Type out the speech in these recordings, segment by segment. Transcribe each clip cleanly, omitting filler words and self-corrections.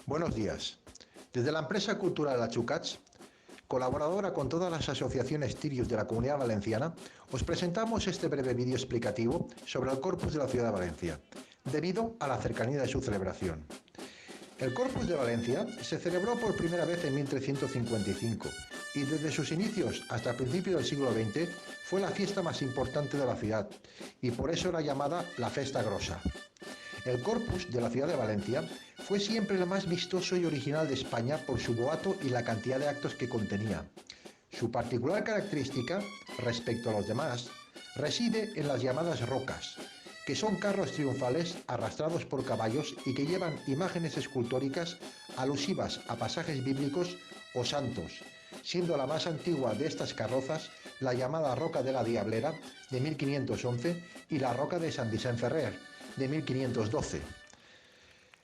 Buenos días. Desde la empresa cultural Achucats, colaboradora con todas las asociaciones tirios de la Comunidad Valenciana, os presentamos este breve vídeo explicativo sobre el Corpus de la ciudad de Valencia, debido a la cercanía de su celebración. El Corpus de Valencia se celebró por primera vez en 1355 y desde sus inicios hasta principios del siglo XX fue la fiesta más importante de la ciudad y por eso era llamada la Festa Grossa. El Corpus de la ciudad de Valencia fue siempre el más vistoso y original de España por su boato y la cantidad de actos que contenía. Su particular característica, respecto a los demás, reside en las llamadas rocas, que son carros triunfales arrastrados por caballos y que llevan imágenes escultóricas alusivas a pasajes bíblicos o santos, siendo la más antigua de estas carrozas la llamada Roca de la Diablera, de 1511, y la Roca de Sant Vicent Ferrer, de 1512.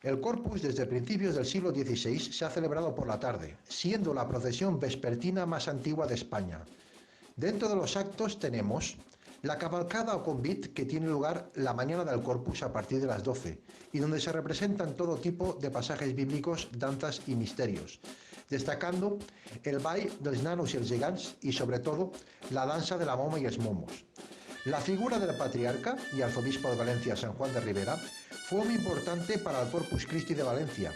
El Corpus desde principios del siglo XVI se ha celebrado por la tarde, siendo la procesión vespertina más antigua de España. Dentro de los actos tenemos la cabalgada o convit, que tiene lugar la mañana del Corpus a partir de las 12 y donde se representan todo tipo de pasajes bíblicos, danzas y misterios, destacando el ball dels nanos y els gegants y sobre todo la danza de la moma y els momos. La figura del patriarca y arzobispo de Valencia, San Juan de Ribera, fue muy importante para el Corpus Christi de Valencia,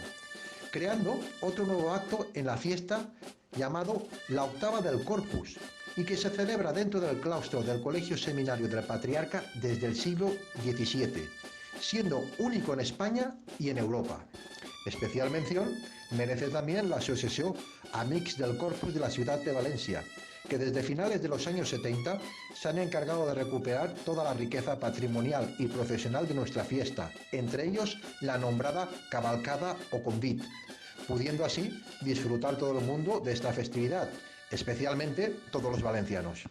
creando otro nuevo acto en la fiesta llamado la Octava del Corpus, y que se celebra dentro del claustro del Colegio Seminario del Patriarca desde el siglo XVII, siendo único en España y en Europa. Especial mención merece también la Asociación Amics del Corpus de la ciudad de Valencia, que desde finales de los años 70 se han encargado de recuperar toda la riqueza patrimonial y profesional de nuestra fiesta, entre ellos la nombrada cabalgada o convit, pudiendo así disfrutar todo el mundo de esta festividad, especialmente todos los valencianos.